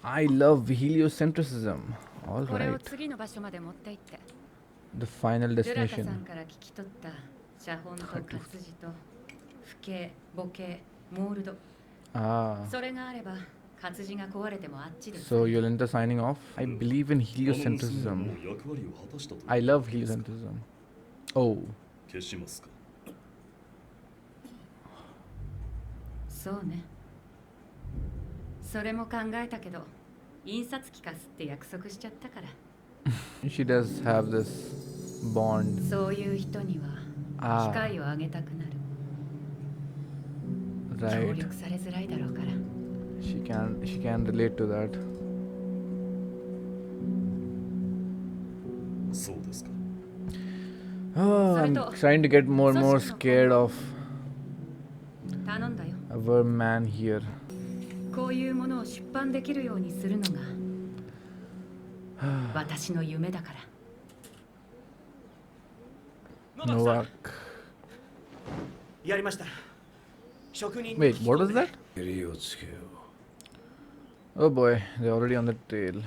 I love heliocentrism. All これを right. 次の場所まで持って行って。 The final ドゥラカさ destination. んから聞き取った写本と活字と父兄、母系、モールド。 Ah. それがあれば活字が壊れてもあっちで So you'll enter signing off? I believe in あの娘はも heliocentrism. う役割を果たしたという I love ことですか。 heliocentrism. Oh. 消しますか。そうね。それも考えたけど印刷機貸すって約束しちゃったから。 She does have this bond. そういう人には機会をあげたくなる。 協 Right. 力されづらいだろうから。 She can relate to that. そうですか。 Oh, I'm trying to get more and more scared of 頼んだよ。 our man here. こういうものを出版できるようにするのが私の夢だから。 Novak. やりました。職人 Wait, what was that? 襟をつけよ Oh boy, they're already on the trail.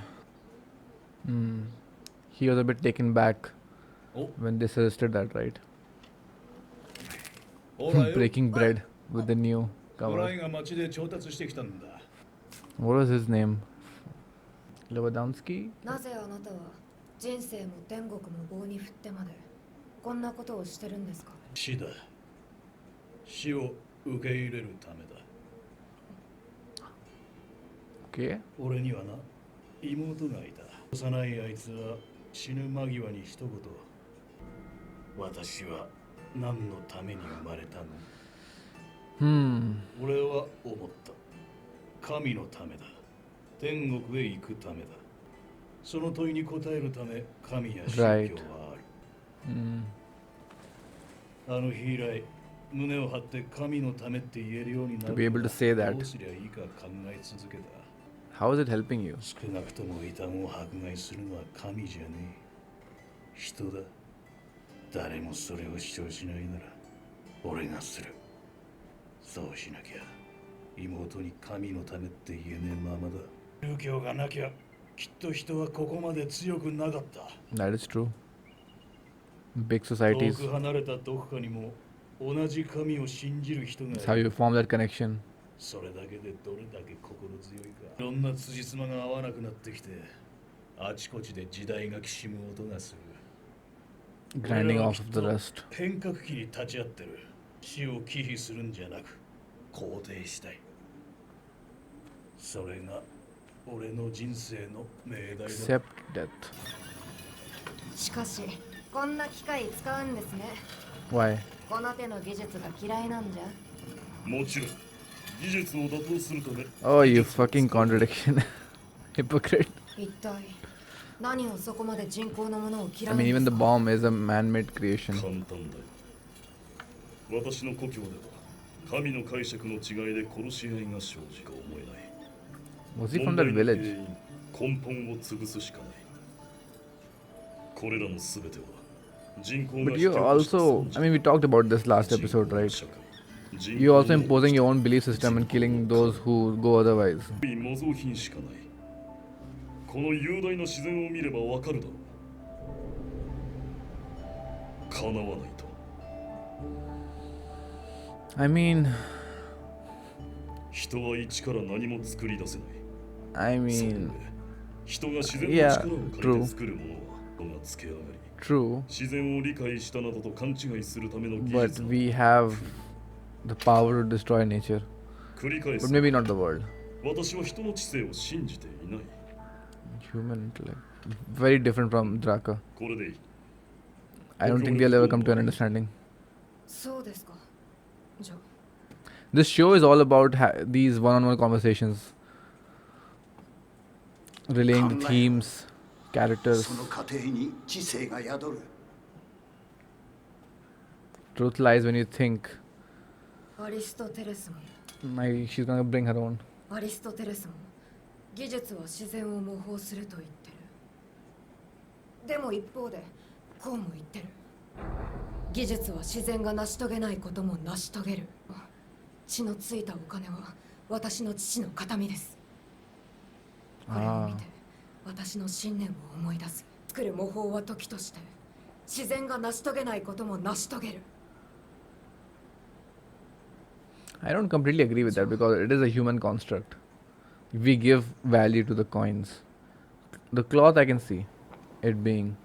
He was a bit taken back when they suggested that, right? ほらよ、 Breaking bread with the new ド cover. ライが町で調達してきたんだ。 What was his name? Lewandowski? なぜあなたは人生も天国も棒に振ってまでこんなことをしてるんですか。死だ。死を受け入れるためだ。 Okay. 俺にはな、妹がいた。幼いあいつは死ぬ間際に一言。私は何のために生まれたの？ 俺は思った。神のためだ。天国へ行くためだ。その問いに答えるため、神や宗教はある。あの日以来、胸を張って神のためって言えるようになる。 To be able to say that. どうすりゃいいか考え続けた。 How is it helping you? 少なくとも異端を迫害するのは神じゃねえ。人だ。誰もそれを主張しないなら、俺がする。そうしなきゃ、妹に神のためって言えねえままだ。宗教がなきゃ、きっと人はここまで強くなかった。 That is true. Big 遠 societies. く離れたどこかにも同じ神を信じる人がい That's how you る。 form that connection. それだけでどれだけ心強いか。いろんな辻褄が合わなくなってきて、あちこちで時代がきしむ音がする。 Grinding off of the rust. 変革期に立ち会ってる。死を忌避するんじゃなく、肯定したい。それが俺の人生の命題だ。 Accept death. しかしこんな機械使うんですね。 Why? この手の技術が嫌いなんじゃ。もちろん、技術を打倒するため。 Oh, you fucking contradiction. Hypocrite. 一体何をそこまで人工のものを嫌 I うん mean, で even す the か。 bomb is a man-made creation. 簡単だよ。私の故郷では、神の解釈の違いで殺し合いが生じか思えない。 Was he from that 問題の village? 原因、根本を潰すしかない。これらのすべては人口が But you also, I mean, we talked about this last episode, right? 社会 You're also imposing your own belief system and killing those who go otherwise. 模造品しかない。この雄大な自然を見ればわかるだろう。叶わないと。 I mean, 人は一から何も作り出せない。 I それ mean, で人が自然の Yeah, 力を借りて作るものは人がつけ上がり、 true. 自然を理解したなどと勘違いするための技 But 術を we have the power to destroy nature. 繰り返 But す。 maybe not the world. 私は人の知性を信じていない。 Human intellect. Very different from Draka. これでいい。 I don't think they'll ever come to an understanding. そうですか。じゃあ This show is all about these one-on-one conversations, relaying the themes, characters. その過程に知性が宿る。 Truth lies when you think. アリストテレスも She's gonna bring her own. アリストテレスも技術は自然を模倣すると言ってる。でも一方でこうも言ってる。技術は自然が成し遂げないことも成し遂げる。血のついたお金は私の父の形見です。これを見て私の信念を思い出す。作る模倣は時として自然が成し遂げないことも成し遂げる。 I don't completely agree with that because it is a human construct. We give value to the coins. The cloth I can see it being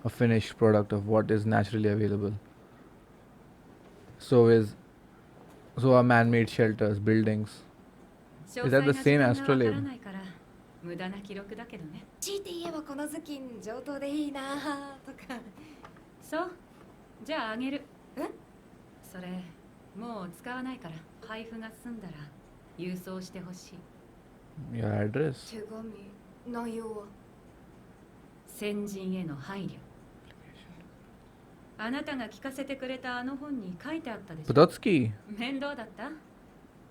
a finished product of what is naturally available. So are man-made shelters, buildings. 詳 Is 細 that な the 時 same 間がわから astrolabe? ないから無駄な記録だけどね。強いて言えばこの頭巾上等でいいなとか。そうじゃああげる。え？それもう使わないから配布が済んだら郵送してほしい。 Your address. 手紙、内容は？先人への配慮。あなたが聞かせてくれたあの本に書いてあったでしょ。 Pototsky. 面倒だった？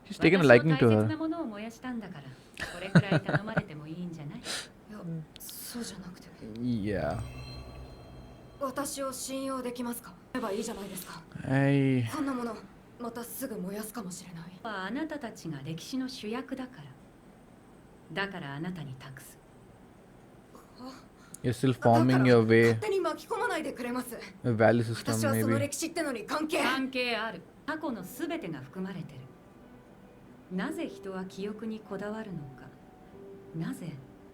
He's taken a liking 私 to の大切な her. ものを燃やしたんだからこれくらい頼まれてもいいんじゃない？いや、そうじゃなくて。 Yeah. 私を信用できますか？言えばいいじゃないですか。 I こんなものまたすぐ燃やすかもしれない。あなたたちが歴史の主役だからだからあなたに託す。 you're still だから forming your way, 勝手に巻き込まないでくれます。 a value system 私はその maybe. 歴史ってのに関係。関係ある。過去のすべてが含まれてる。なぜ人は記憶にこだわるのか。なぜ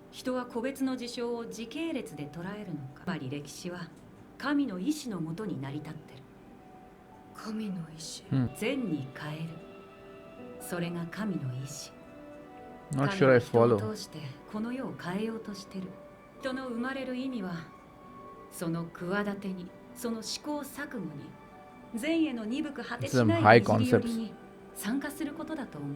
人は個別の事象を時系列で捉えるのか。つまり歴史は神の意志のもとに成り立ってる。神の意志。善に変える。それが神の意志。 Not 神 sure は I 人を follow. 通してこの世を変えようとしてる。人の生まれる意味はその企てに、その試行錯誤に、善への鈍く果てしな Some high いねじり寄り concepts. に参加することだと思う。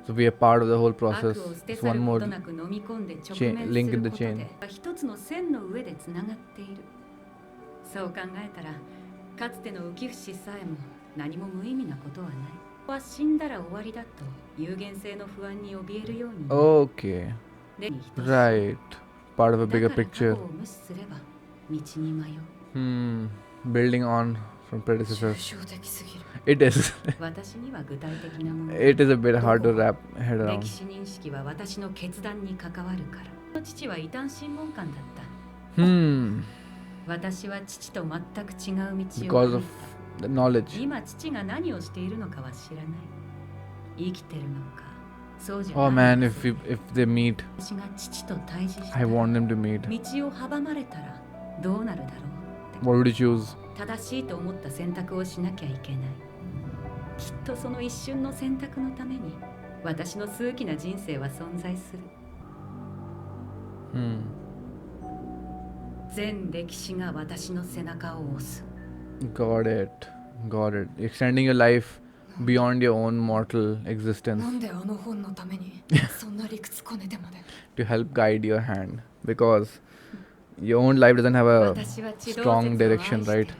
So we are part of the whole 悪 process. を捨て It's 去 one るこ more となく飲み込んで直 chain- 面 link す in る the こと chain. で一つの線の上でつながっている。そう考えたらかつての浮き節さえも何も無意味なことはない。は死んだら終わりだと有限性の不安に怯えるようになる。 Okay. でに等しい Right. Part of a だ bigger から過去 picture. を無視すれば道に迷う。 Building on from 抽 predecessors. 象的すぎる。It is. 私には具体的なもの。 It is a bit hard to wrap head 歴 around. 史認識は私の決断に関わるから。父は異端審問官だった。 私は父と全く違う道を Because 歩い of た。 the knowledge. 今父が何をしているのかは知らない。生きてるのか、そうじゃ Oh ない man, の if か。 if they meet, 私が父と対峙した I ら want them to meet. 道を阻まれたらどうなるだろう。 What would you choose? 正しいと思った選択をしなきゃいけない。きっとその一瞬の選択のために私の数奇な人生は存在する。全歴史が私の背中を押す。 Got it. Got it. Extending your life beyond your own mortal な existence んであの本のためにそんな理屈こねてまで。 to help guide your hand because your own life doesn't have a 私は地動 strong 説を愛 direction, してる right?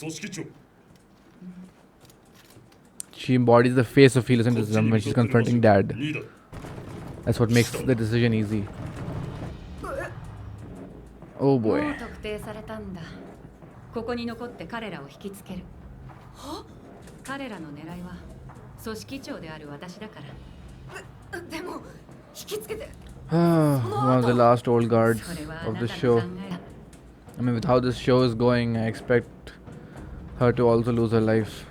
組織長 She embodies the face of こっち heliocentrism に when she's 向かってる confronting 場所 dad. 2だ That's what makes the decision easy. Oh も boy. う特定されたんだ。ここに残って彼らを引きつける。彼らの狙いは組織長である私だから。でも引きつけて。 One of the last old guards それはあ of な the たの show. 考えだ。 I mean, with how this show is going, I expect her to also lose her life.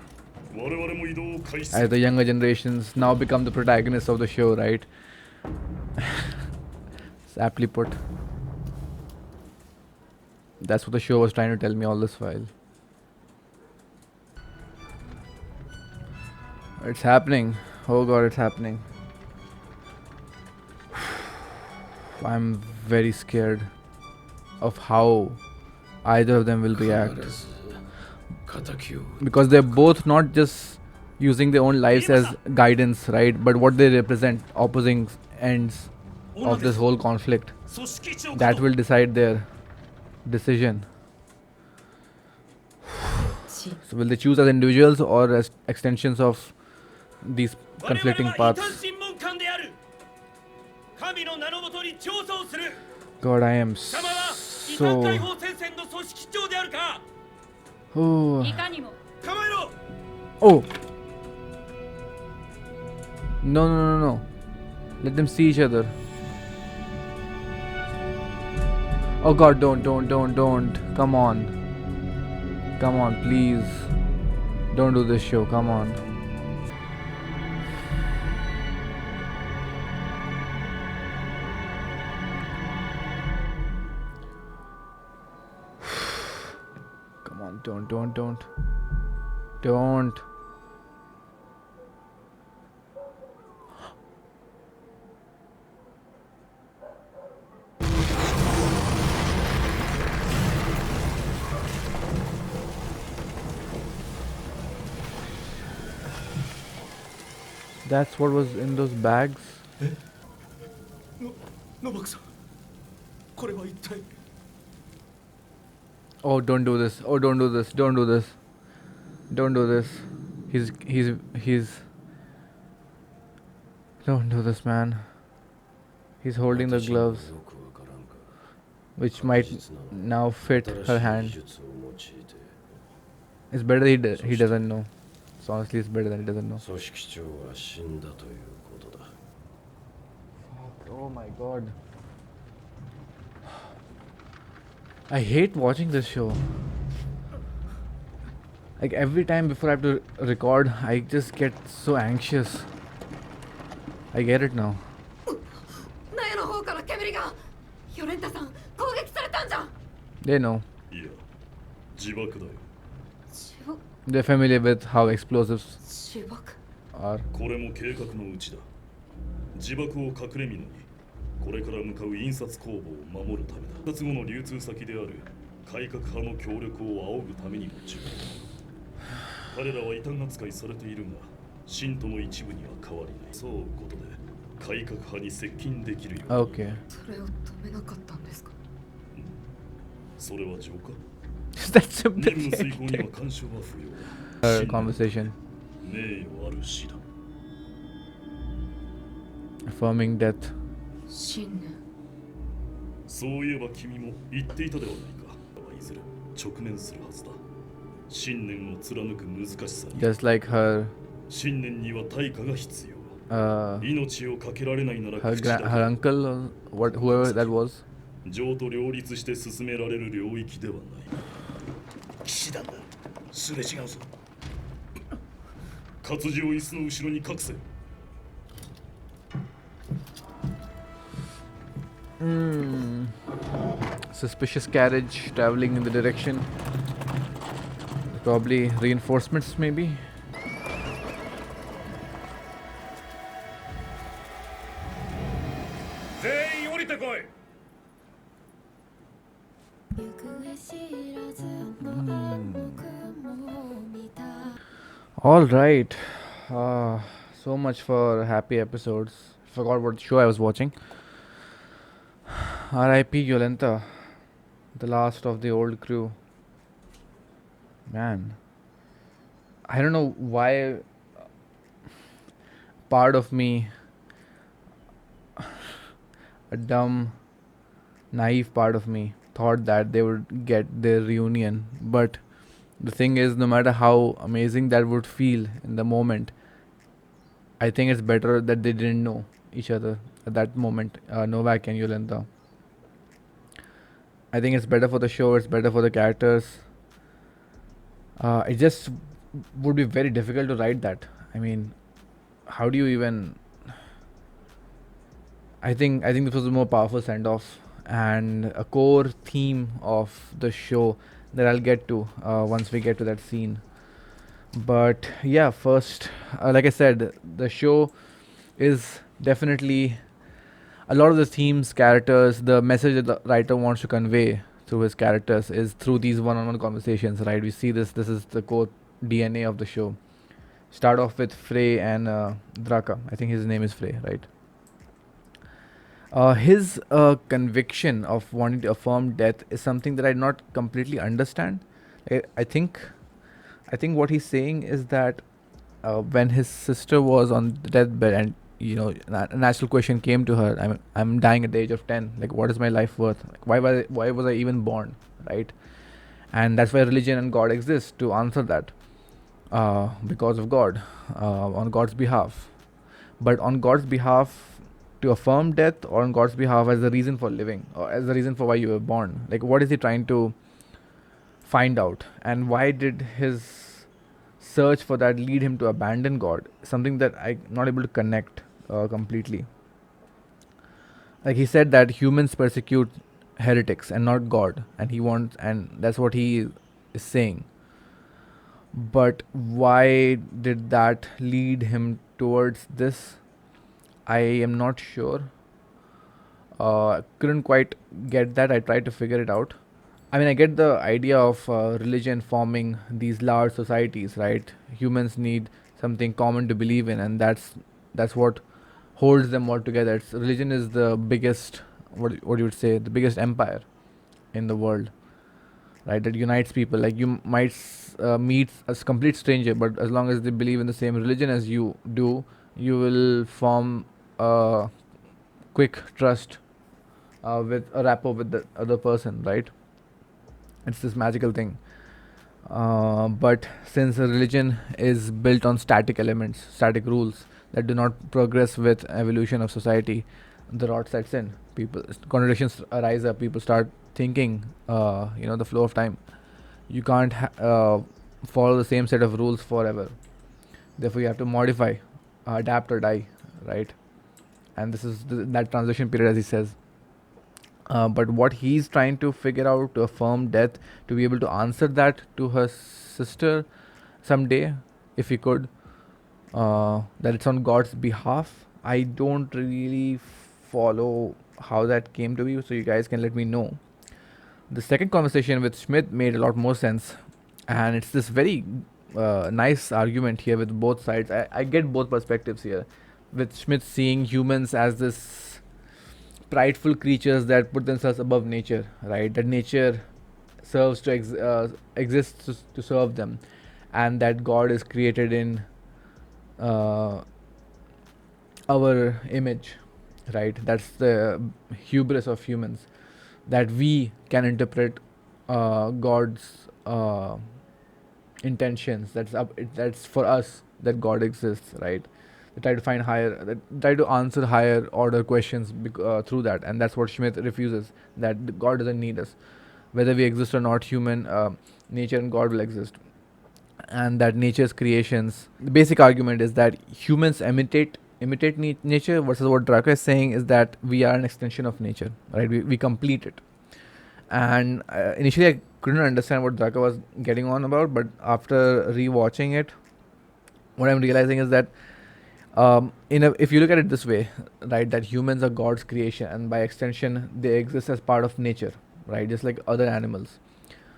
我々も移動を開始す As る the younger generations now become the protagonists of the show, right? It's aptly put. That's what the show was trying to tell me all this while. It's happening. Oh god, it's happening. I'm very scared of how either of them will react. 必ず敵を Because they're both not just using their own lives as guidance, right? But what they represent, opposing ends of this whole conflict. 組織長 That will decide their decision. 血 So will they choose as individuals or as extensions of these 我々 conflicting は異 paths? 端審問官である。神の名のもとに調査をする。 God, I am 貴様は異端解 so... 放戦線の組織長であるか。 Oh. いかにも構えろ。 Oh! No, no, no, no. Let them see each other. Oh god, don't. Come on. Come on, please. Don't do this show, come on. Come on, don't. Don't. That's what was in those bags. ノバクさんこれは一体 Oh, don't do this. Oh, don't do this. Don't do this. Don't do this. He's. Don't do this, man. He's holding the gloves, which might now fit her hand. It's better he doesn't know. So honestly, it's better that he doesn't know. 組織長は死んだということだ Oh my god. I hate watching this show. Like every time before I have to record, I just get so anxious. I get it now. ナヤの方から煙がヨレンタさん攻撃されたんじゃ They know. いや自爆だよ They're familiar with how explosives 自爆 are. これも計画のうちだ自爆を隠れみのにこれから向かう印刷工房を守るためだ印刷後の流通先である改革派の協力を仰ぐためにも違う彼らは異端扱いされているが信徒の一部には変わりないそうことで改革派に接近できるように Okay. それを止めなかったんですかそれは浄化 That's 任務遂行には sympathetic. 干渉は不要だ Conversation. 名誉ある死だ Affirming death. 信念そういえば君も言っていたではないかいずれ直面するはずだ信念を貫く難しさに Just like her 信念には対価が必要 uh 命をかけられないなら her 口だ her uncle or whoever that was. 情と両立して進められる領域ではない騎士団だすれ違うぞ活字を椅子の後ろに隠せ Suspicious carriage traveling in the direction. Probably reinforcements, maybe. All right. So much for happy episodes. Forgot what show I was watching. R.I.P. Yolenta, the last of the old crew. Man, I don't know why. Part of me, a dumb, naive part of me, thought that they would get their reunion. But the thing is, no matter how amazing that would feel in the moment, I think it's better that they didn't know each other at that moment, Novak and Yolenta. I think it's better for the show, it's better for the characters. It just would be very difficult to write that. I mean, how do you even... I think this was a more powerful send-off and a core theme of the show that I'll get to once we get to that scene. But yeah, first, like I said, the show is definitely a lot of the themes, characters, the message that the writer wants to convey through his characters is through these one-on-one conversations, right? We see this is the core DNA of the show. Start off with Frey and Draka. I think his name is Frey, right? His conviction of wanting to affirm death is something that I not completely understand. I think what he's saying is that when his sister was on the deathbed and a natural question came to her. I'm dying at the age of 10. Like, what is my life worth? Like, why was I even born, right? And that's why religion and God exist, to answer that. Because of God, on God's behalf. But on God's behalf, to affirm death or on God's behalf as the reason for living or as the reason for why you were born? Like, what is he trying to find out, and why did his search for that lead him to abandon God? Something that I'm not able to connect completely. Like he said that humans persecute heretics and not God, and and that's what he is saying. But why did that lead him towards this? I am not sure. Couldn't quite get that. I tried to figure it out. I mean, I get the idea of religion forming these large societies, right? Humans need something common to believe in, and that's what holds them all together. Religion is the biggest, what you would say, the biggest empire in the world, right? That unites people. Like you might meet a complete stranger, but as long as they believe in the same religion as you do, you will form a quick trust with a rapport with the other person, right? It's this magical thing. But since a religion is built on static elements, static rules that do not progress with evolution of society, the rot sets in. People contradictions arise up. People start thinking, the flow of time. You can't follow the same set of rules forever. Therefore, you have to modify, adapt or die, right? And this is that transition period, as he says. But what he's trying to figure out to affirm death, to be able to answer that to her sister someday, if he could, that it's on God's behalf. I don't really follow how that came to be, so you guys can let me know. The second conversation with Schmidt made a lot more sense, and it's this very nice argument here with both sides. I get both perspectives here, with Schmidt seeing humans as this prideful creatures that put themselves above nature, right? That nature serves to exists to serve them, and that God is created in uh, our image, right? That's the hubris of humans, that we can interpret God's intentions. That's for us that God exists, right? They try to find try to answer higher order questions through that, and that's what Schmidt refuses. That God doesn't need us, whether we exist or not. Nature and God will exist, and that nature's creations. The basic argument is that humans imitate nature, versus what Draka is saying is that we are an extension of nature, right? We complete it. And initially, I couldn't understand what Draka was getting on about, but after rewatching it, what I'm realizing is that if you look at it this way, right, that humans are God's creation, and by extension, they exist as part of nature, right, just like other animals.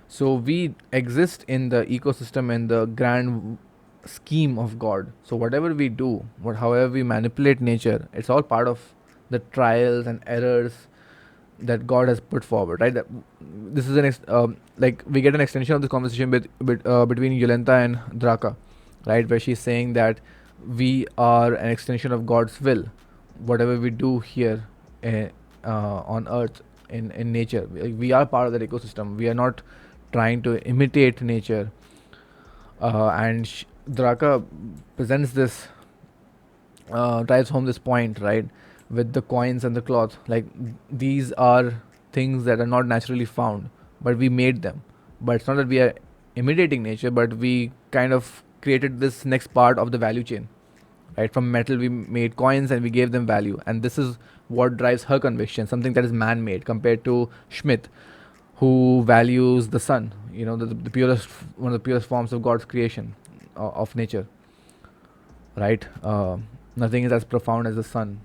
So we exist in the ecosystem and the grand scheme of God. So whatever we do, however we manipulate nature, it's all part of the trials and errors that God has put forward, right? This is like we get an extension of this conversation between Yolenta and Draka, right, where she's saying that we are an extension of God's will. Whatever we do here on Earth in nature, we are part of that ecosystem. We are not trying to imitate nature. And Draka presents this, drives home this point, right, with the coins and the cloth. Like these are things that are not naturally found, but we made them. But it's not that we are imitating nature, but we kind of created this next part of the value chain, right? From metal, we made coins and we gave them value, and this is what drives her conviction. Something that is man-made, compared to Schmidt, who values the sun. The purest, one of the purest forms of God's creation, of nature, right? Nothing is as profound as the sun,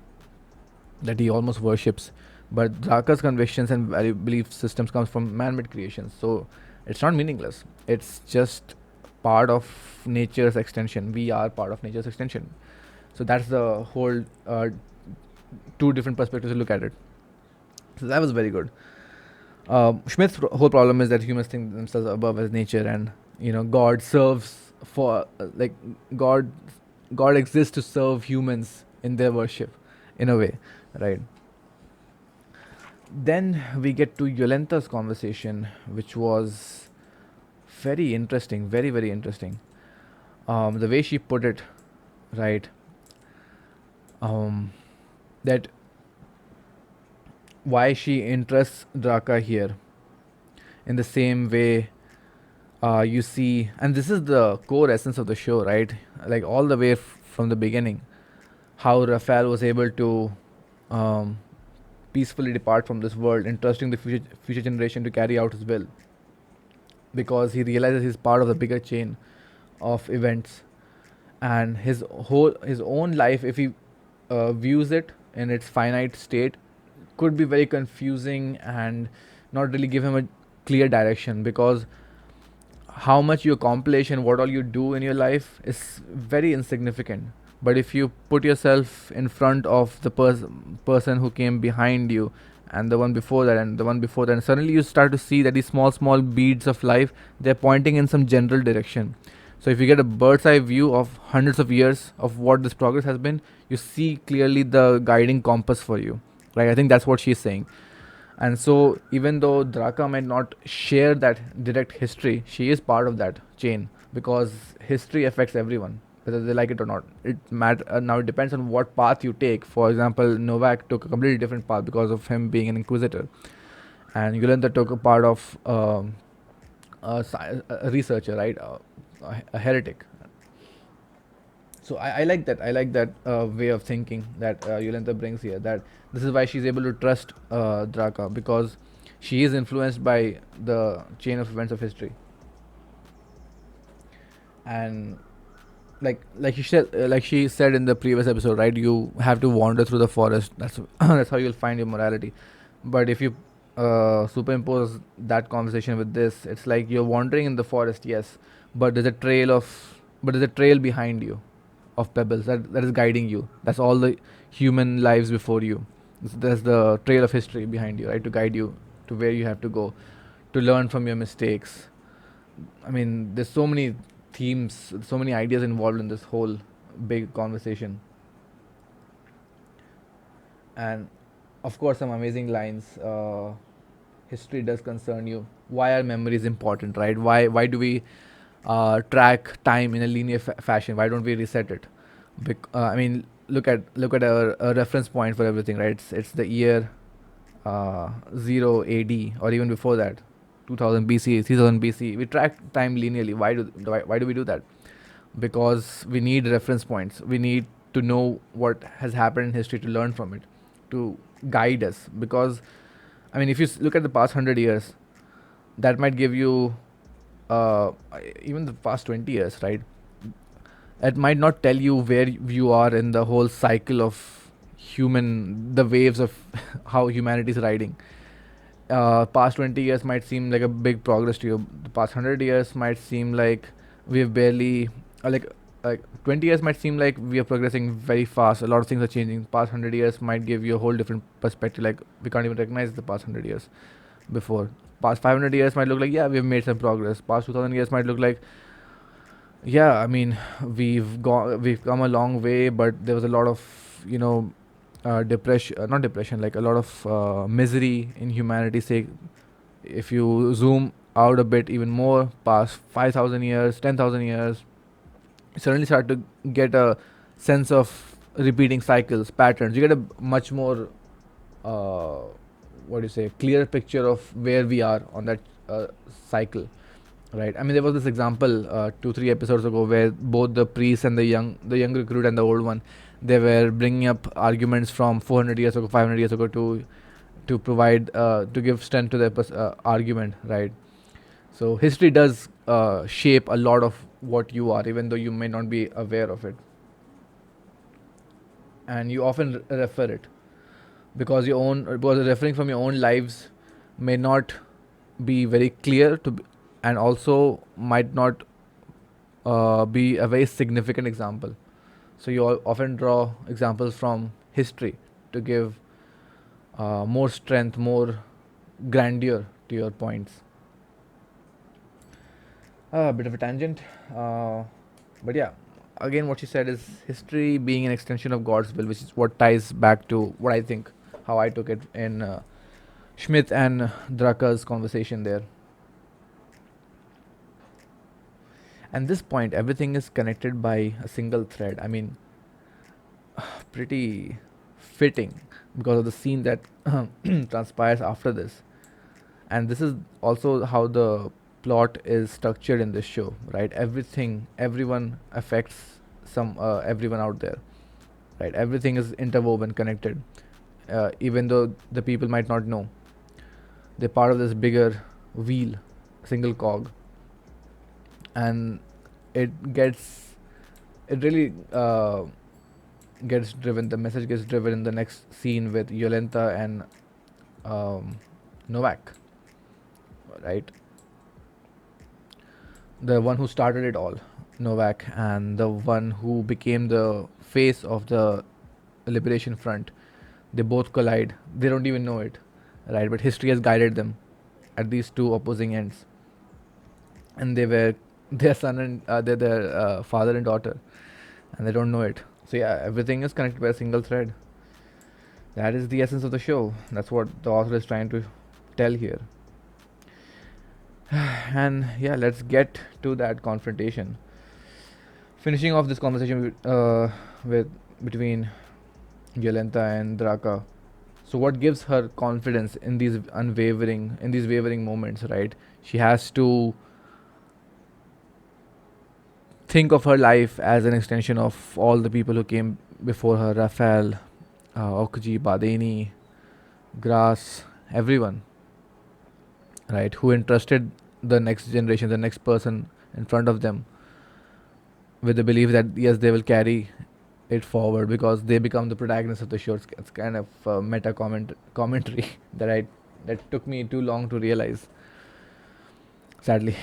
that he almost worships. But Draka's convictions and value belief systems comes from man-made creations, so it's not meaningless. It's just part of nature's extension. We are part of nature's extension. So that's the whole two different perspectives to look at it. So that was very good. Schmidt's whole problem is that humans think themselves above as nature, and God serves for like God. God exists to serve humans in their worship, in a way, right? Then we get to Yolenta's conversation, which was very interesting, very very interesting. The way she put it, right? That why she interests Draka here. In the same way, you see, and this is the core essence of the show, right? Like all the way from the beginning, how Raphael was able to um, peacefully depart from this world, entrusting the future generation to carry out his will, because he realizes he's part of the bigger chain of events, and his own life, if he views it in its finite state, could be very confusing and not really give him a clear direction, because how much you accomplish and what all you do in your life is very insignificant. But if you put yourself in front of the person who came behind you, and the one before that, and the one before that, and suddenly you start to see that these small beads of life, they're pointing in some general direction. So if you get a bird's eye view of hundreds of years of what this progress has been, you see clearly the guiding compass for you. Right? I think that's what she's saying. And so, even though Draka might not share that direct history, she is part of that chain, because history affects everyone, whether they like it or not. Now it depends on what path you take. For example, Novak took a completely different path because of him being an inquisitor, and Yolanda took a part of a researcher, right? A heretic. So I like that. I like that way of thinking that Yolanta brings here. That this is why she's able to trust Draka, because she is influenced by the chain of events of history. And like she said in the previous episode, right? You have to wander through the forest. That's that's how you'll find your morality. But if you superimpose that conversation with this, it's like you're wandering in the forest, yes, but there's a trail behind you of pebbles that is guiding you. That's all the human lives before you. There's the trail of history behind you, right, to guide you to where you have to go, to learn from your mistakes. I mean, there's so many themes, so many ideas involved in this whole big conversation, and of course, some amazing lines. History does concern you. Why are memories important, right? Why do we track time in a linear fashion? Why don't we reset it? I mean, look at a reference point for everything, right? It's the year 0 AD, or even before that, 2000 BC, 3000 BC. We track time linearly. Why do we do that? Because we need reference points. We need to know what has happened in history to learn from it, to guide us. Because I mean, if you look at the past 100 years, that might give you uh, even the past 20 years, right? It might not tell you where you are in the whole cycle of the waves of how humanity is riding. Past 20 years might seem like a big progress to you. The past 100 years might seem like we've barely, like 20 years might seem like we are progressing very fast. A lot of things are changing. Past 100 years might give you a whole different perspective. Like we can't even recognize the past 100 years before. Past 500 years might look like, yeah, we've made some progress. Past 2000 years might look like, yeah, I mean, we've come a long way, but there was a lot of, depression, not depression, like a lot of misery in humanity's sake. If you zoom out a bit even more, past 5,000 years, 10,000 years, you suddenly start to get a sense of repeating cycles, patterns. You get a much more, uh, what do you say, clear picture of where we are on that cycle. Right. I mean, there was this example 2 3 episodes ago where both the priest and the young recruit and the old one, they were bringing up arguments from 400 years ago, 500 years ago to provide to give strength to their argument. Right. So history does shape a lot of what you are, even though you may not be aware of it, and you often refer it, because referring from your own lives may not be very clear and also might not be a very significant example. So you often draw examples from history to give more strength, more grandeur to your points. A bit of a tangent, but yeah. Again, what she said is history being an extension of God's will, which is what ties back to what I think, how I took it in Schmidt and Drucker's conversation there. And this point, everything is connected by a single thread. I mean, pretty fitting because of the scene that transpires after this. And this is also how the plot is structured in this show, right? Everyone affects everyone out there, right? Everything is interwoven, connected, even though the people might not know. They're part of this bigger wheel, single cog, and it gets it really gets driven. The message gets driven in the next scene with Yolenta and um, Novak, right? The one who started it all, Novak, and the one who became the face of the Liberation Front. They both collide. They don't even know it, right? But history has guided them at these two opposing ends, and they were their son and their father and daughter, and they don't know it. So yeah, everything is connected by a single thread. That is the essence of the show. That's what the author is trying to tell here. And yeah, let's get to that confrontation. Finishing off this conversation with between Yolenta and Draka. So what gives her confidence in these wavering moments, right? She has to think of her life as an extension of all the people who came before her: Raphael, Okji, Badeni, Grass, everyone, right? Who entrusted the next generation, the next person in front of them, with the belief that yes, they will carry it forward because they become the protagonists of the show. It's kind of meta commentary that took me too long to realize, sadly.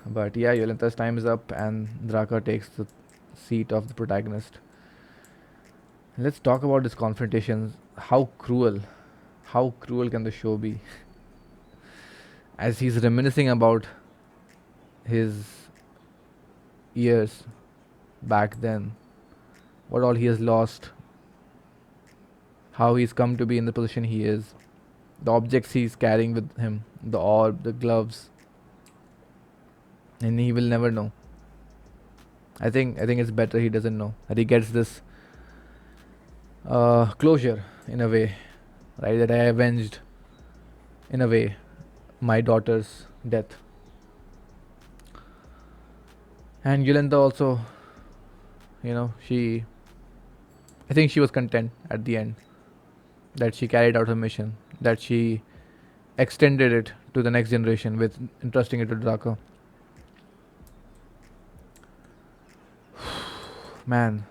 But yeah, Yolenta's time is up, and Draka takes the seat of the protagonist. Let's talk about this confrontation. How cruel can the show be? As he's reminiscing about his years back then, what all he has lost, how he's come to be in the position he is, the objects he's carrying with him, the orb, the gloves, and he will never know. I think it's better he doesn't know, that he gets this closure in a way, right? That I avenged, in a way, my daughter's death. And Yolanda also, I think she was content at the end that she carried out her mission, that she extended it to the next generation with entrusting it to Draka. Man,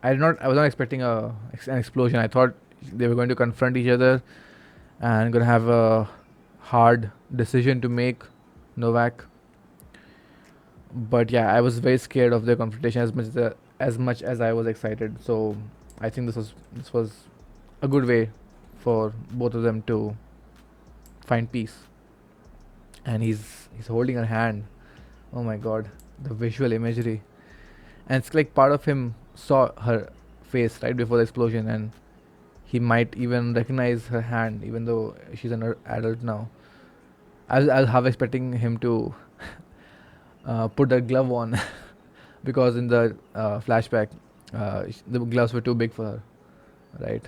I was not expecting an explosion. I thought they were going to confront each other and going to have a hard decision to make, Novak. But yeah, I was very scared of the confrontation as much as I was excited. So I think this was a good way for both of them to find peace. And he's holding her hand. Oh my god, the visual imagery. And it's like part of him saw her face right before the explosion, and he might even recognize her hand, even though she's an adult now. I was half expecting him to put a glove on because in the flashback, the gloves were too big for her, right?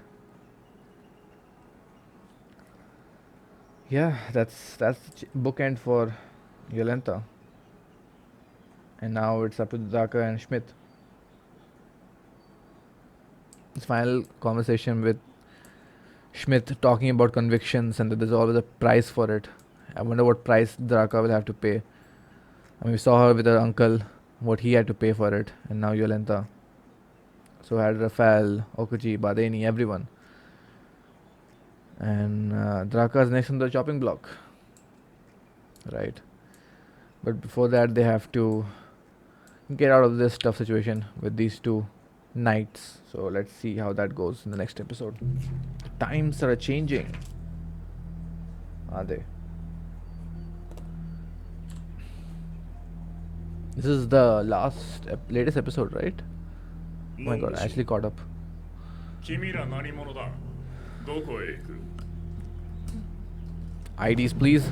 Yeah, that's the bookend for Yolenta, and now it's up to Zaka and Schmidt. This final conversation with Schmidt talking about convictions and that there's always a price for it. I wonder what price Draka will have to pay. I mean, we saw her with her uncle, what he had to pay for it, and now Yolenta. So had Rafael, Okuchi, Badeni, everyone. And Draka is next on the chopping block, right? But before that, they have to get out of this tough situation with these two knights. So let's see how that goes in the next episode. The times are changing, are they? This is the latest episode, right? Oh my god, I actually caught up. 君ら何者だどこへ行く IDs, please.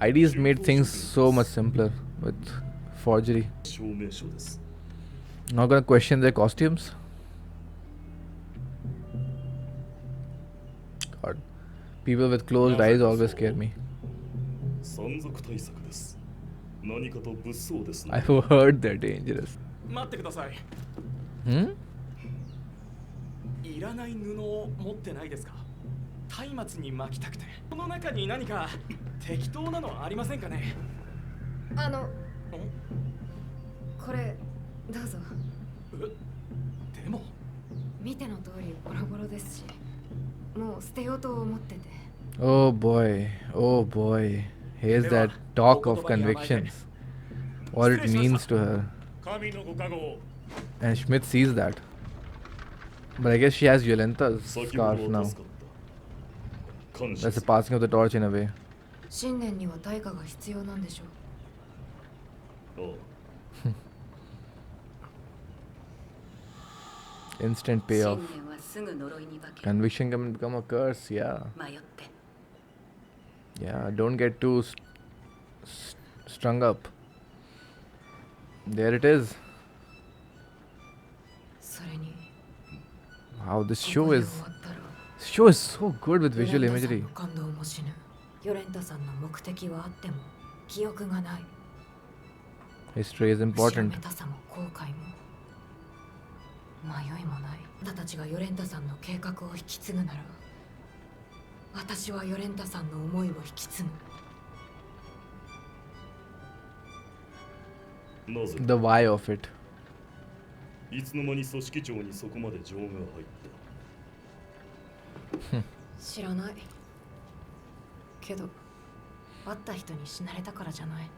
IDs made things so much simpler with forgery. 証明書です Not gonna question their costumes. God. People with closed eyes always scare me. 山賊対策です。何かと物騒ですね。 I've heard they're dangerous. 待ってください。 Hmm? いらない布を持ってないですか？松明に巻きたくて。この中に何か適当なのありませんかね？これどうぞ。でも見ての通りボロボロですし、もう捨てようと思ってて。 Oh boy. Oh boy. Here's that talk of convictions. What it means to her. 神のご加護を。 And Schmidt sees that. But I guess she has Yolenta's 先ほ scarf ど now. は助かった。感謝 That's す the る。 passing of the torch in a way. 信念には対価が必要なんでしょう。ああ Instant 信 payoff. 念はすぐ呪いに化ける。 Conviction can become a curse, yeah. 迷って。 Yeah, don't get too strung up. There it is. それに Wow, this こ show こで is 終わったら show is so good with ヨ visual レンタさん imagery. の感動も死ぬ。ヨレンタさんの目的はあっても記憶がない。 History is 後ろ important. めたさも後悔も迷いもない。あなたたちがヨレンタさんの計画を引き継ぐなら、私はヨレンタさんの思いを引き継ぐ。なぜ The why of it. いつの間に組織長にそこまで情が入った。知らないけど、会った人に死なれたからじゃない。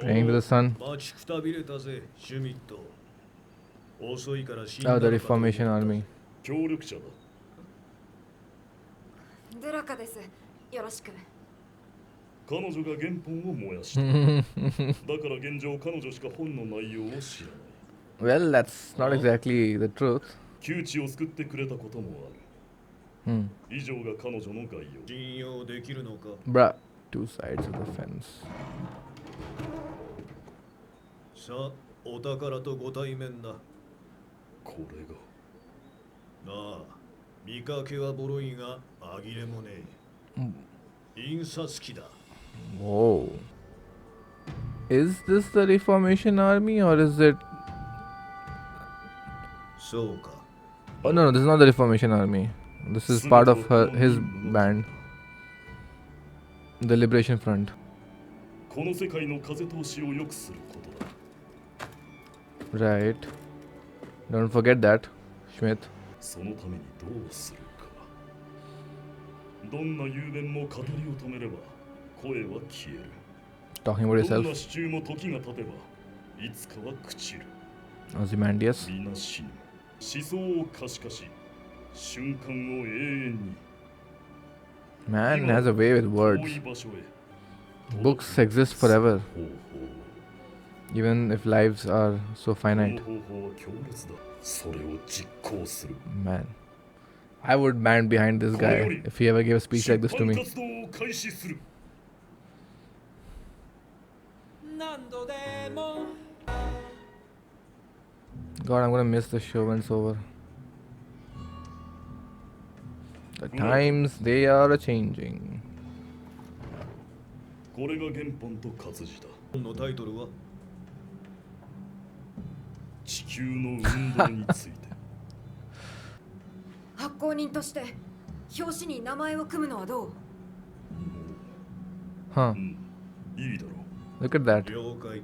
Praying to the sun. 待ちくたびれたぜ、シュミット。遅いから死ん Oh, だ the のかと思った Reformation Army. 協力者だ。ドラカです。よろしく。彼女が原本を燃やした。だから現状彼女しか本の内容を知らない。 Well, that's not exactly the truth. 窮地を救ってくれたこともある。 Hmm. 以上が彼女の概要。信用できるのか？ Bruh. Two sides of the fence. さあ、お宝とご対面だ。これが。なあ、見かけはボロいが紛れもねえ。印刷機だ。 Whoa. Is this the Reformation Army or is it... そうか。 Oh no, no, this is not the Reformation Army. This is part of his band. The Liberation Front. この世界の風通しを良くすることだ。 Right. Don't forget that, Schmidt. そのためにどうするか。どんな雄弁も語りを止めれば声は消える。 Talking about どん yourself. な支柱も時が経てばいつかは朽ちる。 Ozymandias. 皆死ぬ。思想を可視化し、瞬間を永遠に。 Man has a way with 遠 words. い場所へ。 Books exist forever, 方法 even if lives are so この finite. 方法は強烈だ。それを実行する。 Man. I would band behind this guy if he ever gave a speech like this to 出版 me. 活動を開始する。何度でも God, I'm gonna miss the show when it's over. The times, they are a-changing. これが原本と活字だ。本のタイトルは？地球の運動について。発行人として表紙に名前を組むのはどう？ Huh. うん、いいだろう。 Look at that. 了解。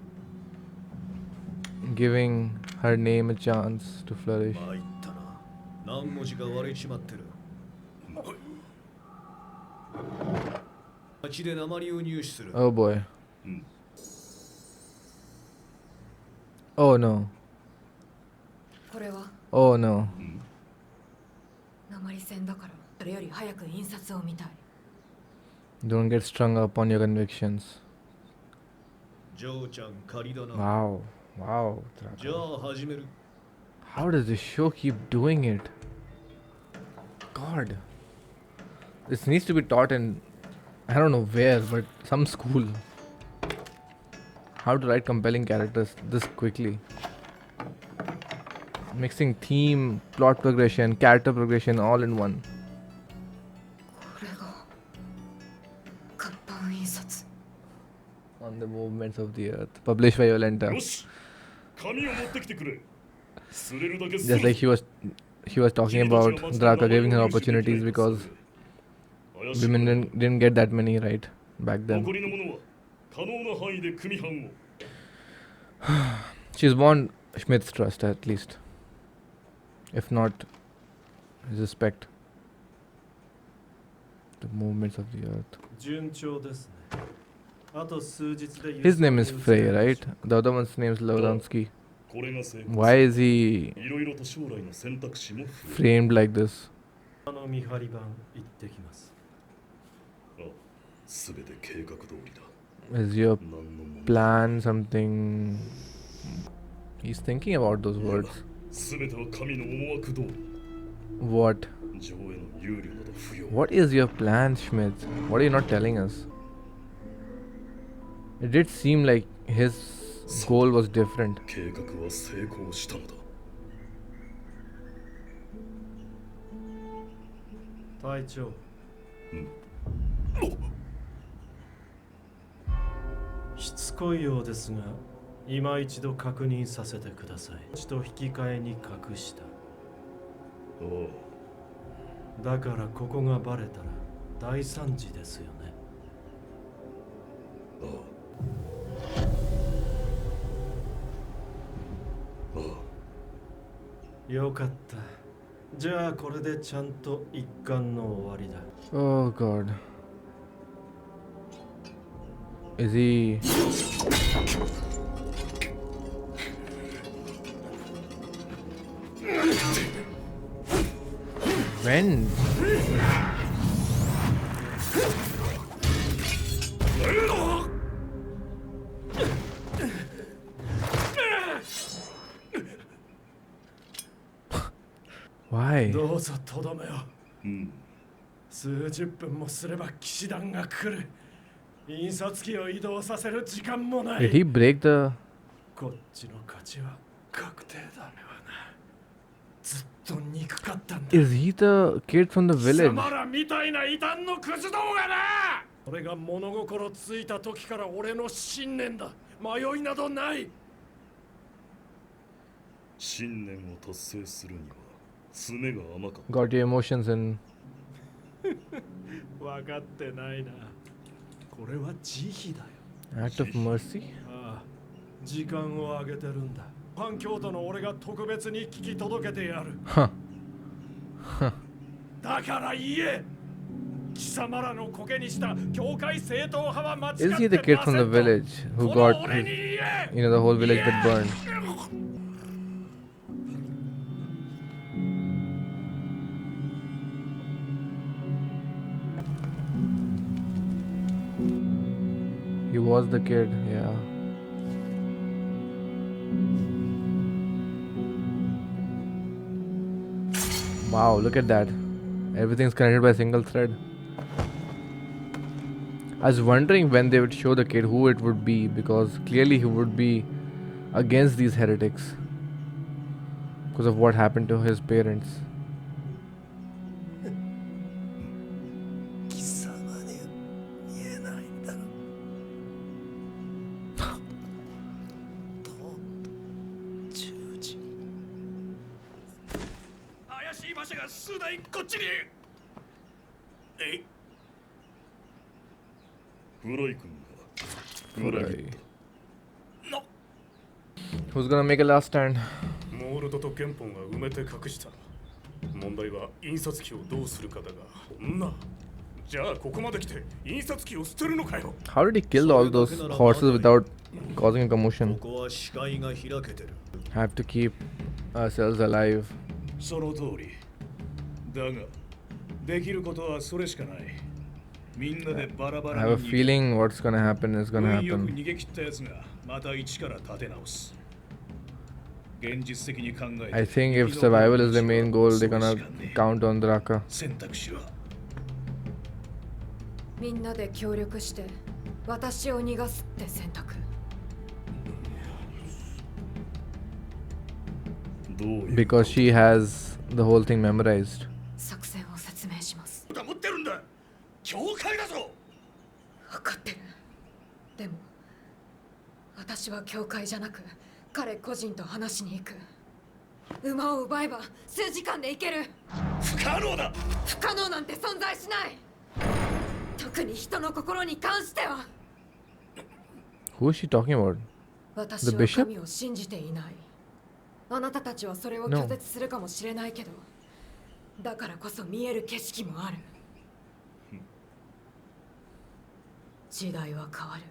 Giving her name a chance to flourish. 参ったな。何文字か割れちまってる。町で鉛を入手する。 Oh boy. うん、 Oh no. これは Oh no. 鉛線だから、それより早く印刷を見たい。 Don't get strung up on your convictions. ジョーちゃん仮だな。 Wow. Wow. じゃあ始める。 How does this show keep doing it? God. This needs to be taught in, I don't know where, but some school. how to write compelling characters this quickly. Mixing theme, plot progression, character progression all in one. これが活版印刷。 On the movements of the earth. Published by Violenta. よし紙を持ってきてくれ釣れるだけ Just like he was talking about Draka giving her opportunities because women didn't get that many right back then. 残りのものは可能な範囲で組版を She's won Schmidt's trust at least. If not his respect. The movements of the earth. 順調ですね。あと数日で His name is Frey, right? The other one's name is Lawronsky. これが成功 Why is he いろいろと将来の選択肢も増える framed like this? あの見張り番行ってきます。すべて計画通りだ Is your 何の問題 plan something? He's thinking about those words. すべては神の思惑通り What? 女王への有利など不要 What is your plan, Schmidt? What are you not telling us? It did seem like his goal was different. 計画は成功したのだ隊長。しつこいようですが、今一度確認させてください。血と引き換えに隠した。おうだからここがバレたら大惨事ですよね。ああああよかった。じゃあこれでちゃんと一巻の終わりだ。 Oh god. Is he... When? Why? どうぞとどめを。うん数十分もすれば騎士団が来る。印刷機を移動させる時間もな Did い。 he break the... こっちの勝ちは確定だねはな。ずっと憎かったんだ。 Is he the kid from the 貴 village? 様らみたいな異端のクズどもがな。それが物心ついた時から俺の信念だ。迷いなどない。信念を達成するには爪が甘かった Got your emotions in... 分かってないな。これは慈悲だよ。 Act of mercy? ああ、時間をあげてるんだ。反教徒の俺が特別に聞き届けてやる。 Huh. だから言え。貴様らの苔にした教会正統派は間違って Is he the kid from the village who got, you know, the whole village got burned? He was the kid, yeah. Wow, look at that. Everything's connected by a single thread. I was wondering when they would show the kid who it would be, because clearly he would be against these heretics because of what happened to his parents. 貴様には見えないんだろと十字怪しい馬車が数台こっちにえフライ君が裏切った Who's gonna make a last stand? モールドと原本は埋めて隠した問題は印刷機をどうするかだがなじゃあここまで来て印刷機を捨てるのかよ How did he kill all those horses without causing a commotion? ここは視界が開けてる Have to keep ourselves alive. その通りだができることはそれしかないみんなでバラバ I ラ have a に feeling what's gonna happen is gonna 運よく happen. 逃げ切ったやつがまた一から立て直す現実的に考えて I think if survival is the main goal, they're gonna count on Draka. 選択肢はみんなで協力して私を逃がすって選択。どういう because she has the whole thing memorized. 作戦を説明します。だ持ってるんだ。教会だぞ。分かってる。でも私は教会じゃなく彼個人と話しに行く。馬を奪えば数時間で行ける。不可能だ。不可能なんて存在しない。特に人の心に関しては。 Who is she talking about? 私 The は bishop? 神を信じていない。あなたたちはそれを No. 拒絶するかもしれないけど、だからこそ見える景色もある。時代は変わる。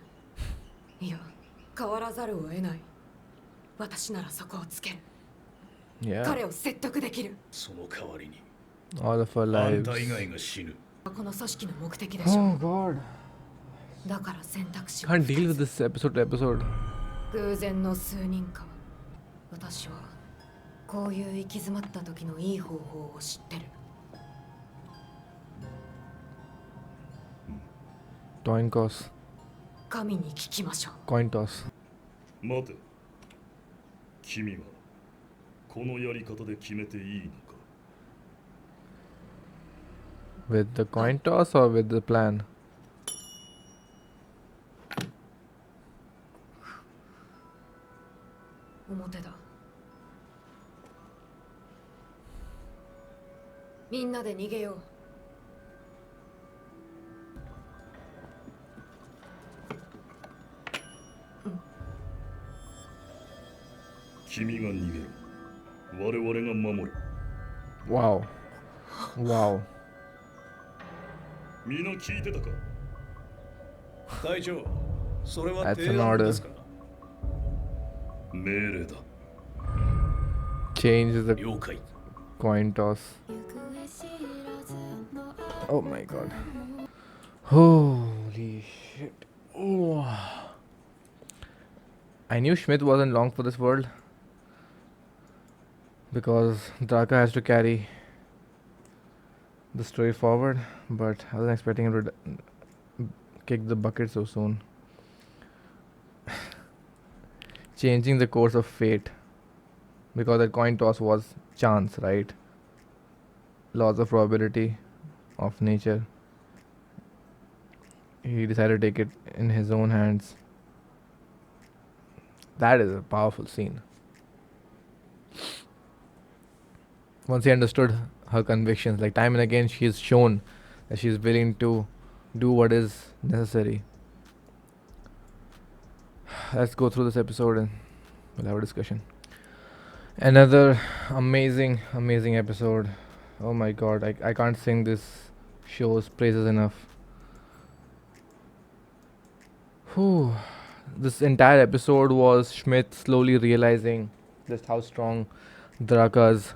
いや、変わらざるを得ない。私ならそこをつける。 Yeah. 彼を説得できる。その代わりに All of her あん lives. た以外が死ぬ。この組織の目的でしょ。 Oh god. だから選択肢は Can't deal with this episode to episode. 偶然の数人か。私はこういう行き詰まった時のいい方法を知ってる。 Coin toss. 神に聞きましょう。 Coin toss. 待て。君はこのやり方で決めていいのか。 With the coin toss or with the plan? 表だ。みんなで逃げよう。君が逃げる。我々が守る。 Wow. Wow. 皆聞いてたか。隊長、それは That's 提 an 案 order. ですか。命令だ。 Change the 了解。 coin toss. Oh my god. Holy shit. Oh. I knew Schmidt wasn't long for this world. Because Draka has to carry the story forward, but I wasn't expecting him to kick the bucket so soon. Changing the course of fate, because that coin toss was chance, right? Laws of probability of nature. He decided to take it in his own hands. That is a powerful scene. Once he understood her convictions, like time and again, she has shown that she is willing to do what is necessary. Let's go through this episode and we'll have a discussion. Another amazing episode. Oh my god, I can't sing this show's praises enough. Whew. This entire episode was Schmidt slowly realizing just how strong Draka's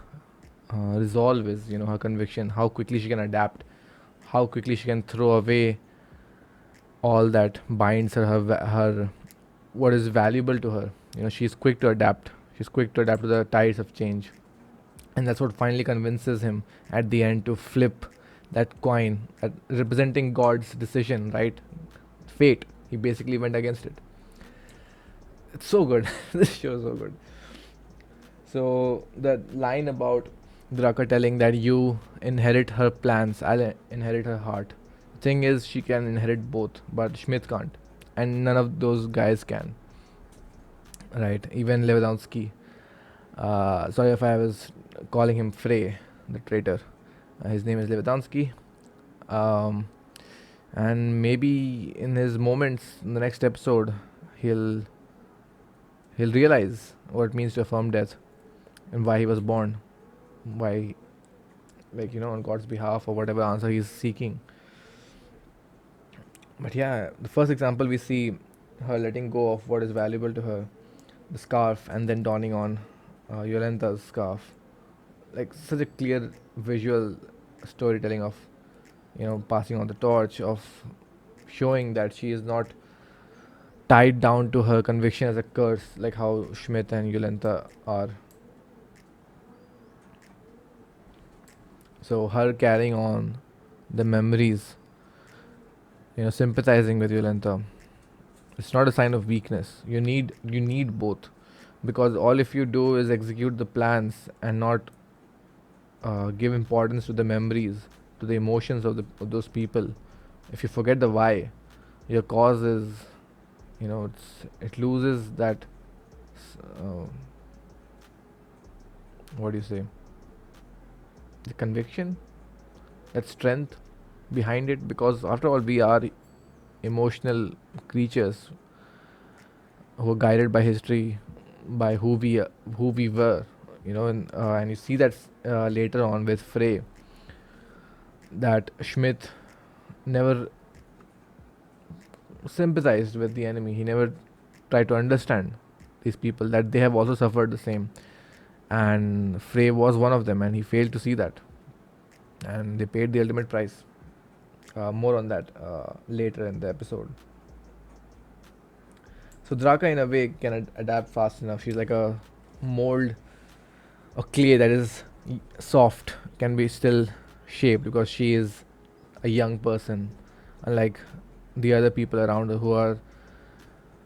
resolve is, her conviction, how quickly she can adapt, how quickly she can throw away all that binds her what is valuable to her. She's quick to adapt. She's quick to adapt to the tides of change. And that's what finally convinces him at the end to flip that coin, representing God's decision, right? Fate. He basically went against it. It's so good. This show is so good. So that line about Draka telling that you inherit her plans, I'll inherit her heart. The thing is, she can inherit both, but Schmidt can't. And none of those guys can. Right? Even Lewandowski. Sorry if I was calling him Frey, the traitor. His name is Lewandowski. And maybe in his moments in the next episode, he'll realize what it means to affirm death and why he was born. Why, on God's behalf or whatever answer he's seeking. But yeah, the first example we see her letting go of what is valuable to her, the scarf, and then donning on Yolenta's scarf. Like such a clear visual storytelling of, passing on the torch, of showing that she is not tied down to her conviction as a curse, like how Schmidt and Yolenta are. So her carrying on the memories, sympathizing with Yolenta, it's not a sign of weakness. You need both. because all if you do is execute the plans and not give importance to the memories, to the emotions of those people. If you forget the why, your cause is, it loses that, uh, what do you say, the conviction, that strength behind it, because after all we are emotional creatures who are guided by history, by who we were, and you see that later on with Frey, that Schmidt never sympathized with the enemy. He never tried to understand these people, that they have also suffered the same, and Frey was one of them, and he failed to see that, and they paid the ultimate price. More on that later in the episode. So Draka, in a way, can adapt fast enough. She's like a mold, a clay that is soft, can be still shaped because she is a young person, unlike the other people around her who are a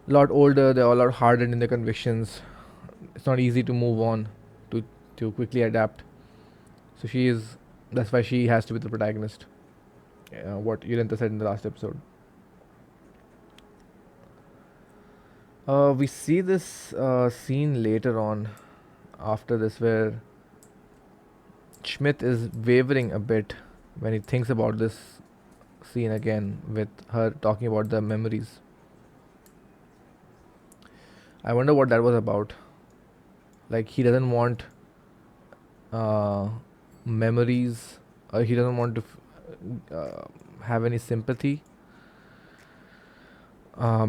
lot older. They're a lot hardened in their convictions. It's not easy to move on, to quickly adapt. So she is. That's why she has to be the protagonist. What Yulenta said in the last episode. We see this scene later on, after this, where Schmidt is wavering a bit when he thinks about this scene again, with her talking about the memories. I wonder what that was about. Like, he doesn't want uh, memories, or he doesn't want to have any sympathy,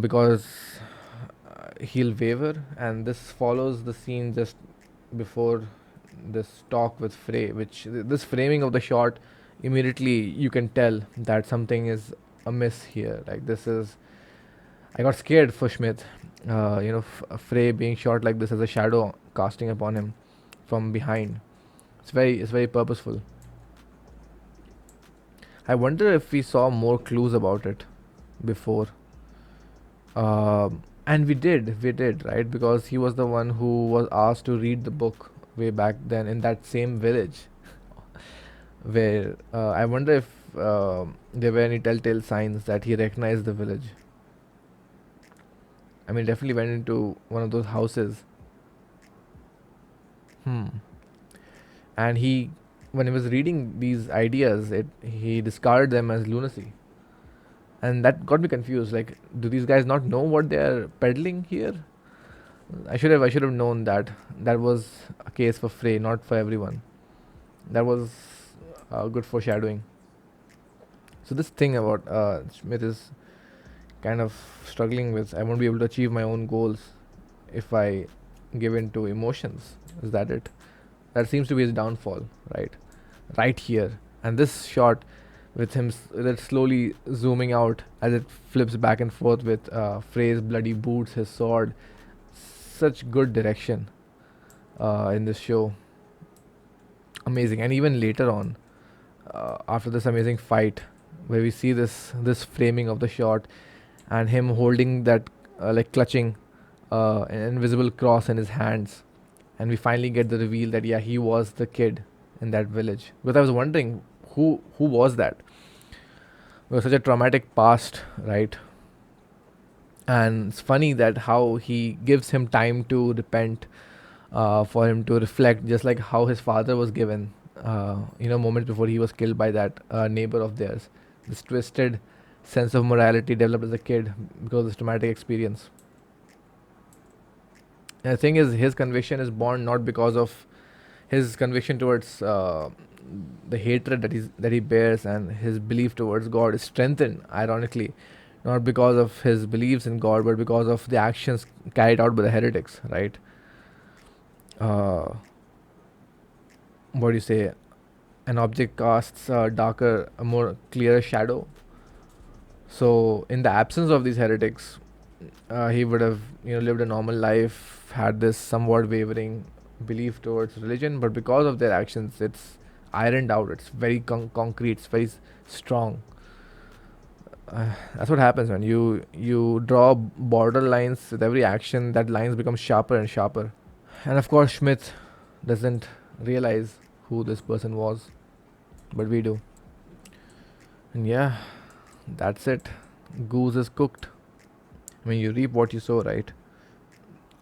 because he'll waver, and this follows the scene just before this talk with Frey, which this framing of the shot, immediately you can tell that something is amiss here. Like, this is, I got scared for Schmidt. Frey being shot like this as a shadow casting upon him from behind. It's very purposeful. I wonder if we saw more clues about it before. And we did, right? Because he was the one who was asked to read the book way back then in that same village. Where I wonder if there were any telltale signs that he recognized the village. I mean, definitely went into one of those houses. Hmm. And when he was reading these ideas, he discarded them as lunacy, and that got me confused. Like, do these guys not know what they're peddling here? I should have known that that was a case for Frey, not for everyone. That was good foreshadowing. So this thing about Smith is kind of struggling with. I won't be able to achieve my own goals if I give in to emotions. Is that it? That seems to be his downfall, right? Right here, and this shot with him that's slowly zooming out as it flips back and forth with Frey's bloody boots, his sword. Such good direction in this show. Amazing, and even later on, after this amazing fight, where we see this framing of the shot, and him holding that like clutching an invisible cross in his hands, and we finally get the reveal that yeah, he was the kid in that village. Because I was wondering who was that. It was such a traumatic past, right? And it's funny that how he gives him time to repent, for him to reflect, just like how his father was given, moments before he was killed by that neighbor of theirs. This twisted sense of morality developed as a kid because of this traumatic experience. And the thing is, his conviction is born not because of his conviction towards the hatred that he bears, and his belief towards God is strengthened, ironically, not because of his beliefs in God, but because of the actions carried out by the heretics, right? What do you say? An object casts a more clearer shadow. So, in the absence of these heretics, he would have lived a normal life, had this somewhat wavering belief towards religion, but because of their actions, it's ironed out. It's very concrete. It's very strong. That's what happens when you draw border lines with every action. That lines become sharper and sharper. And of course, Schmidt doesn't realize who this person was, but we do. And yeah, that's it. Goose is cooked. I mean, you reap what you sow, right?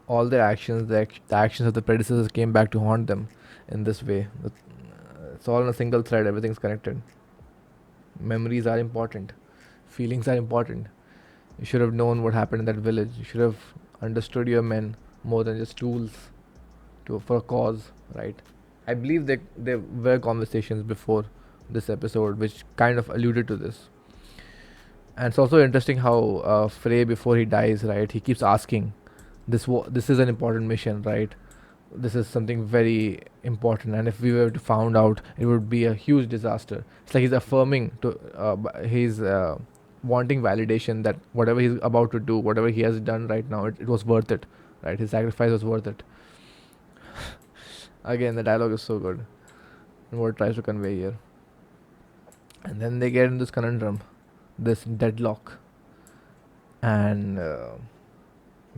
All their actions, the actions of the predecessors came back to haunt them in this way. It's all in a single thread, everything's connected. Memories are important, feelings are important. You should have known what happened in that village. You should have understood your men more than just tools for a cause, right? I believe that there were conversations before this episode which kind of alluded to this. And it's also interesting how Frey, before he dies, right, he keeps asking, this is an important mission, right? This is something very important, and if we were to found out, it would be a huge disaster. It's like he's affirming to, he's wanting validation that whatever he's about to do, whatever he has done right now, it was worth it, right? His sacrifice was worth it. Again, the dialogue is so good, and what it tries to convey here. And then they get in this conundrum, this deadlock, and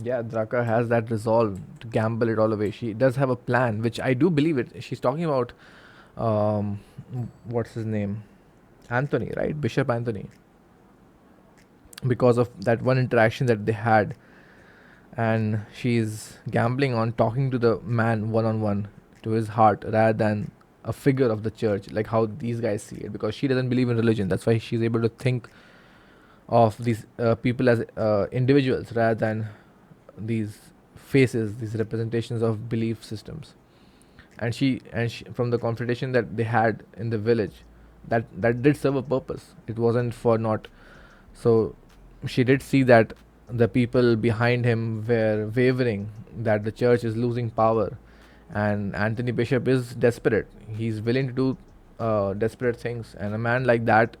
yeah, Draka has that resolve to gamble it all away. She does have a plan, which I do believe it. She's talking about, um, what's his name, Anthony, right? Bishop Anthony, because of that one interaction that they had, and she's gambling on talking to the man one on one, to his heart, rather than a figure of the church, like how these guys see it, because she doesn't believe in religion. That's why she's able to think of these people as individuals rather than these faces, these representations of belief systems. And she, from the confrontation that they had in the village, that did serve a purpose. It wasn't for naught. So she did see that the people behind him were wavering, that the church is losing power, and Anthony Bishop is desperate. He's willing to do desperate things, and a man like that,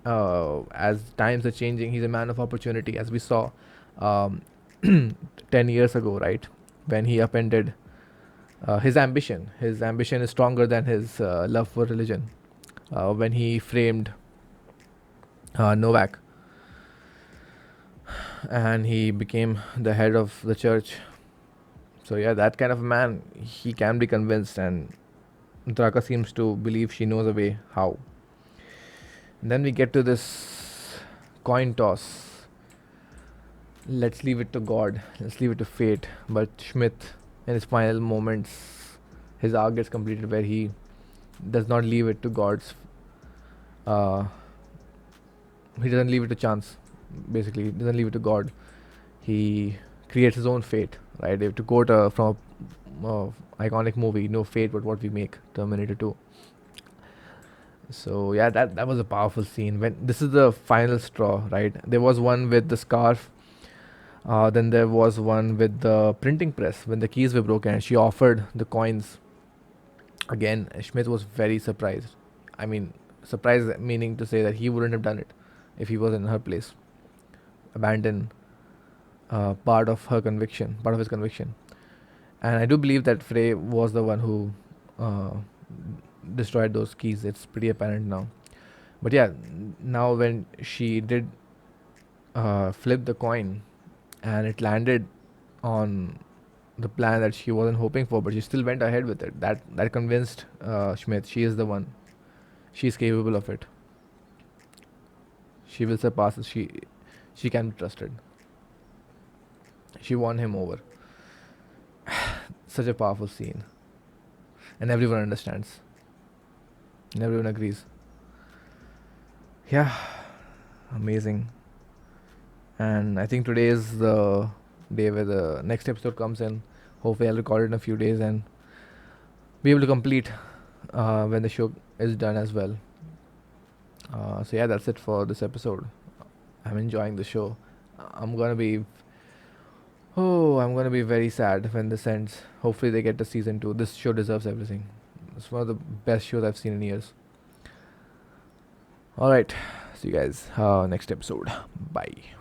as times are changing, he's a man of opportunity, as we saw, um, 10 years ago, right? When he upended his ambition. His ambition is stronger than his love for religion. When he framed Novak, and he became the head of the church. So yeah, that kind of a man, he can be convinced, and Draka seems to believe she knows a way how. And then we get to this coin toss. Let's leave it to God. Let's leave it to fate. But Schmidt, in his final moments, his arc gets completed where he does not leave it to God's. Uh, he doesn't leave it to chance. Basically, he doesn't leave it to God. He creates his own fate. Right? To quote from a iconic movie, "No fate but what we make." Terminator 2. So yeah, that was a powerful scene. When this is the final straw, right? There was one with the scarf. Then there was one with the printing press when the keys were broken, and she offered the coins. Again, Schmidt was very surprised. I mean, surprised meaning to say that he wouldn't have done it if he was in her place. Abandon part of her conviction, part of his conviction. And I do believe that Frey was the one who destroyed those keys. It's pretty apparent now. But yeah, now when she did flip the coin, and it landed on the plan that she wasn't hoping for, but she still went ahead with it. That convinced Schmidt she is the one. She is capable of it. She will surpass us. She can be trusted. She won him over. Such a powerful scene, and everyone understands. And everyone agrees. Yeah, amazing. And I think today is the day where the next episode comes in. Hopefully, I'll record it in a few days and be able to complete when the show is done as well. So yeah, that's it for this episode. I'm enjoying the show. I'm gonna be very sad when this ends. Hopefully, they get to season 2. This show deserves everything. It's one of the best shows I've seen in years. Alright, see you guys next episode. Bye.